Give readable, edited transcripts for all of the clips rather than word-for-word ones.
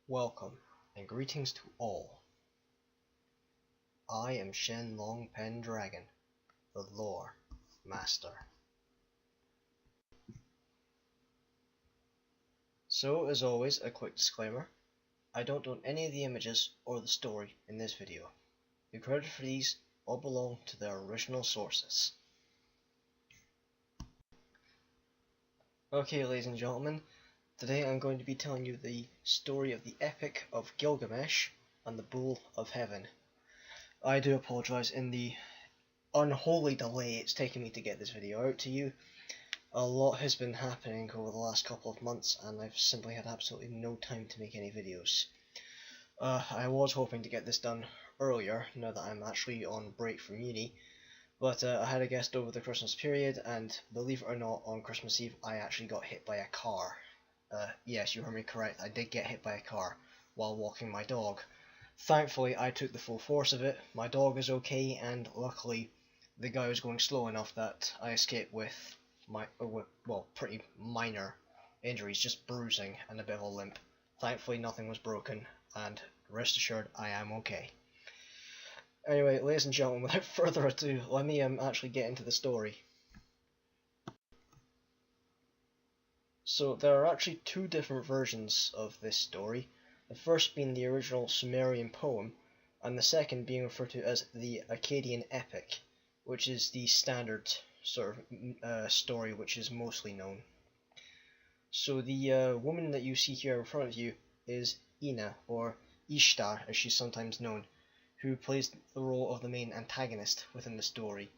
Welcome, and greetings to all. I am Shen Long Pen Dragon, the Lore Master. So, as always, a quick disclaimer. I don't own any of the images or the story in this video. The credit for these all belong to their original sources. Okay, ladies and gentlemen, today I'm going to be telling you the story of the Epic of Gilgamesh and the Bull of Heaven. I do apologise in the unholy delay it's taken me to get this video out to you. A lot has been happening over the last couple of months and I've simply had absolutely no time to make any videos. I was hoping to get this done earlier, now that I'm actually on break from uni, but I had a guest over the Christmas period, and believe it or not, on Christmas Eve I actually got hit by a car. Yes, you heard me correct, I did get hit by a car while walking my dog. Thankfully I took the full force of it, my dog is okay, and luckily the guy was going slow enough that I escaped with pretty minor injuries, just bruising and a bit of a limp. Thankfully nothing was broken, and rest assured I am okay. Anyway, ladies and gentlemen, without further ado, let me actually get into the story. So there are actually two different versions of this story, the first being the original Sumerian poem, and the second being referred to as the Akkadian Epic, which is the standard sort of story which is mostly known. So the woman that you see here in front of you is Ina, or Ishtar as she's sometimes known, who plays the role of the main antagonist within the story.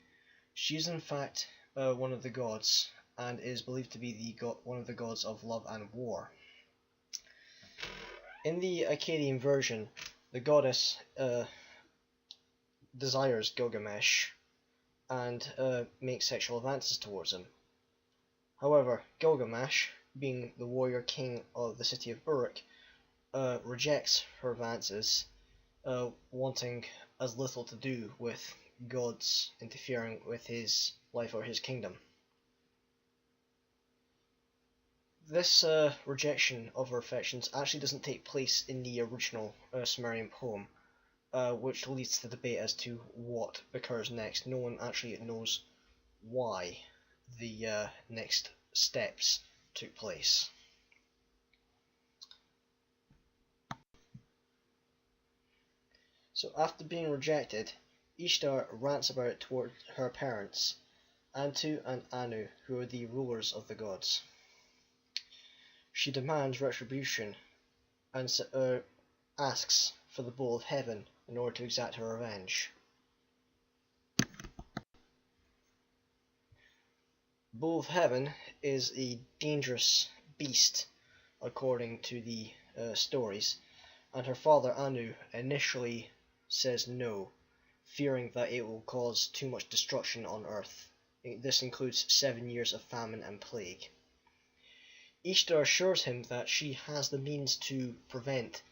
She is in fact one of the gods, and is believed to be one of the gods of love and war. In the Akkadian version, the goddess desires Gilgamesh and makes sexual advances towards him. However, Gilgamesh, being the warrior king of the city of Uruk, rejects her advances, wanting as little to do with gods interfering with his life or his kingdom. This rejection of her affections actually doesn't take place in the original Sumerian poem, which leads to debate as to what occurs next. No one actually knows why the next steps took place. So after being rejected, Ishtar rants about it toward her parents, Antu and Anu, who are the rulers of the gods. She demands retribution and asks for the Bull of Heaven in order to exact her revenge. Bull of Heaven is a dangerous beast, according to the stories, and her father Anu initially says no, fearing that it will cause too much destruction on Earth. This includes 7 years of famine and plague. Ishtar assures him that she has the means to prevent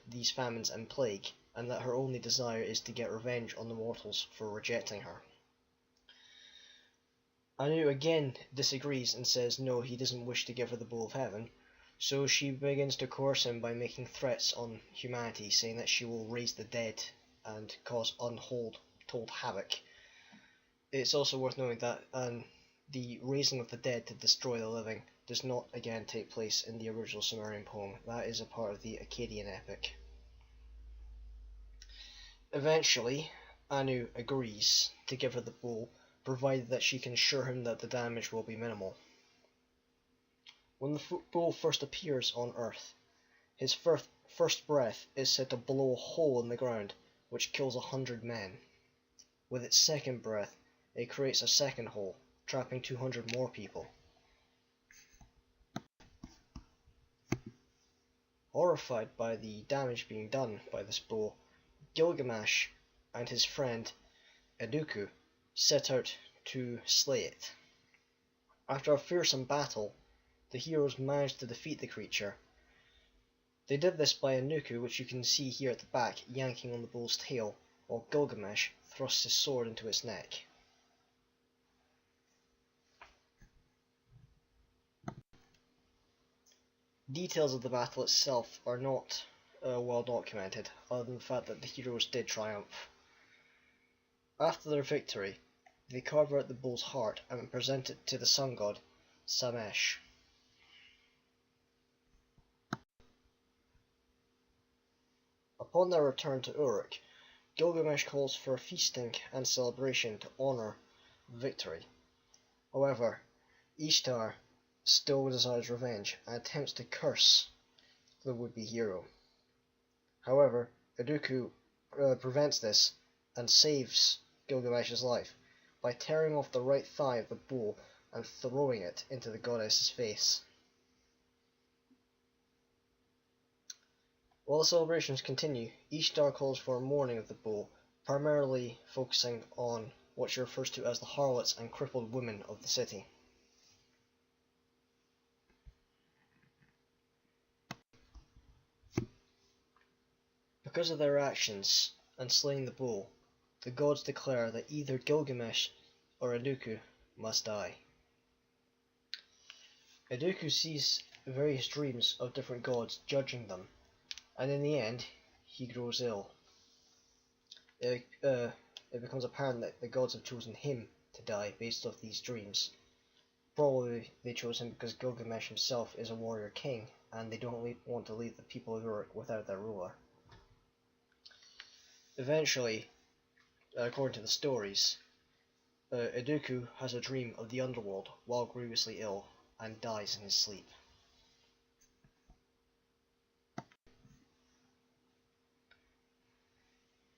these famines and plague, and that her only desire is to get revenge on the mortals for rejecting her. Anu again disagrees and says no, he doesn't wish to give her the Bull of Heaven, so she begins to coerce him by making threats on humanity, saying that she will raise the dead and cause untold havoc. It's also worth noting that the raising of the dead to destroy the living does not again take place in the original Sumerian poem. That is a part of the Akkadian epic. Eventually, Anu agrees to give her the bull, provided that she can assure him that the damage will be minimal. When the bull first appears on Earth, his first breath is said to blow a hole in the ground, which kills 100 men. With its second breath, it creates a second hole, trapping 200 more people. Horrified by the damage being done by this bull, Gilgamesh and his friend Enkidu set out to slay it. After a fearsome battle, the heroes managed to defeat the creature. They did this by Enkidu, which you can see here at the back, yanking on the bull's tail, while Gilgamesh thrusts his sword into its neck. Details of the battle itself are not well documented, other than the fact that the heroes did triumph. After their victory, they carve out the bull's heart and present it to the sun god, Samesh. Upon their return to Uruk, Gilgamesh calls for feasting and celebration to honor victory. However, Ishtar still desires revenge and attempts to curse the would-be hero. However, Iduku prevents this and saves Gilgamesh's life by tearing off the right thigh of the bull and throwing it into the goddess's face. While the celebrations continue, Ishtar calls for a mourning of the bull, primarily focusing on what she refers to as the harlots and crippled women of the city. Because of their actions and slaying the bull, the gods declare that either Gilgamesh or Iduku must die. Iduku sees various dreams of different gods judging them, and in the end, he grows ill. It becomes apparent that the gods have chosen him to die based off these dreams. Probably they chose him because Gilgamesh himself is a warrior king, and they don't want to leave the people of Uruk without their ruler. Eventually, according to the stories, Iduku has a dream of the underworld while grievously ill and dies in his sleep.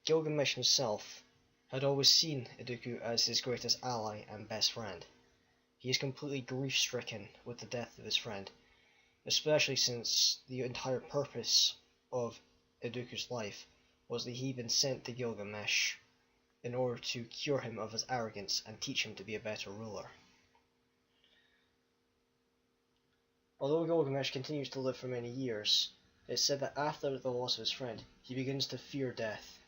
Gilgamesh himself had always seen Iduku as his greatest ally and best friend. He is completely grief-stricken with the death of his friend, especially since the entire purpose of Iduku's life was that he had been sent to Gilgamesh in order to cure him of his arrogance and teach him to be a better ruler. Although Gilgamesh continues to live for many years, it's said that after the loss of his friend, he begins to fear death,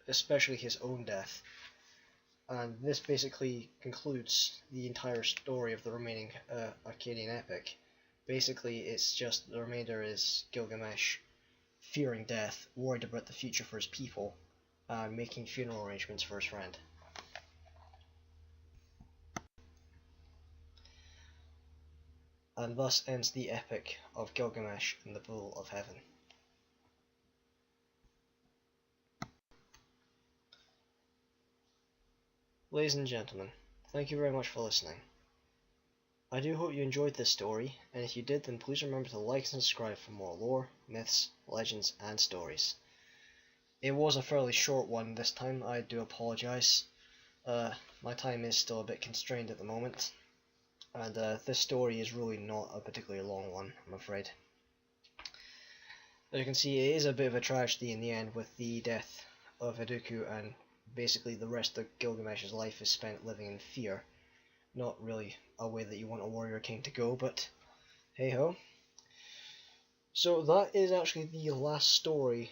especially his own death. And this basically concludes the entire story of the remaining Akkadian epic. Basically, it's just the remainder is Gilgamesh fearing death, worried about the future for his people, and making funeral arrangements for his friend. And thus ends the epic of Gilgamesh and the Bull of Heaven. Ladies and gentlemen, thank you very much for listening. I do hope you enjoyed this story, and if you did, then please remember to like and subscribe for more lore, myths, legends, and stories. It was a fairly short one this time, I do apologise. My time is still a bit constrained at the moment, and this story is really not a particularly long one, I'm afraid. As you can see, it is a bit of a tragedy in the end with the death of Iduku, and basically the rest of Gilgamesh's life is spent living in fear. Not really a way that you want a warrior king to go, but hey ho. So that is actually the last story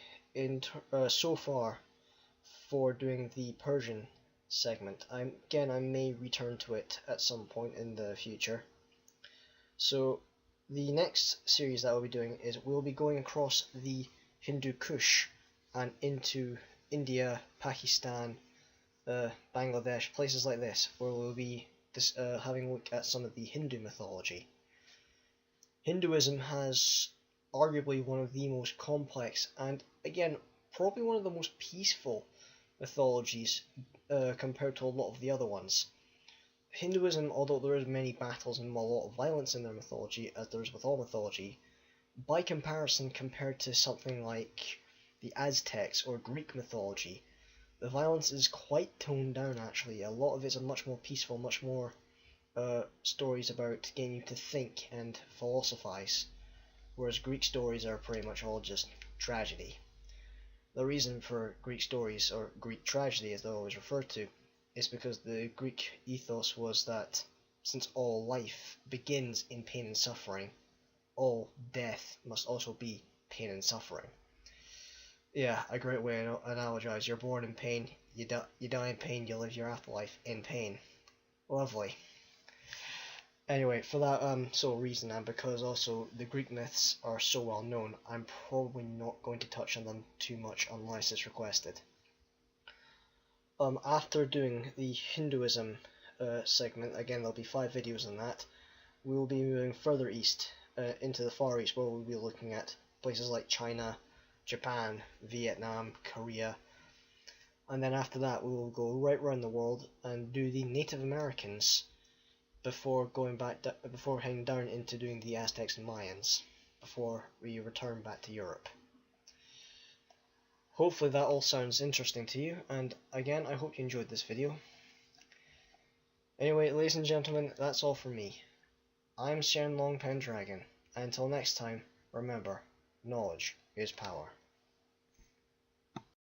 so far for doing the Persian segment. I may return to it at some point in the future. So the next series that I'll be doing is we'll be going across the Hindu Kush and into India, Pakistan, Bangladesh, places like this, where we'll be having a look at some of the Hindu mythology. Hinduism has arguably one of the most complex and, again, probably one of the most peaceful mythologies compared to a lot of the other ones. Hinduism, although there is many battles and a lot of violence in their mythology, as there is with all mythology, by comparison, compared to something like the Aztecs or Greek mythology, the violence is quite toned down actually. A lot of it's a much more peaceful, much more stories about getting you to think and philosophize, whereas Greek stories are pretty much all just tragedy. The reason for Greek stories, or Greek tragedy as they're always referred to, is because the Greek ethos was that since all life begins in pain and suffering, all death must also be pain and suffering. Yeah, a great way to analogize. You're born in pain, you die in pain, you live your afterlife in pain. Lovely. Anyway, for that sole reason, and because also the Greek myths are so well known, I'm probably not going to touch on them too much unless it's requested. After doing the Hinduism segment, again there'll be 5 videos on that, we will be moving further east, into the Far East, where we'll be looking at places like China, Japan, Vietnam, Korea, and then after that we will go right around the world and do the Native Americans before heading down into doing the Aztecs and Mayans before we return back to Europe. Hopefully that all sounds interesting to you, and again I hope you enjoyed this video. Anyway, ladies and gentlemen, that's all from me. I'm Sharon Longpen Dragon, and until next time, remember, knowledge is power.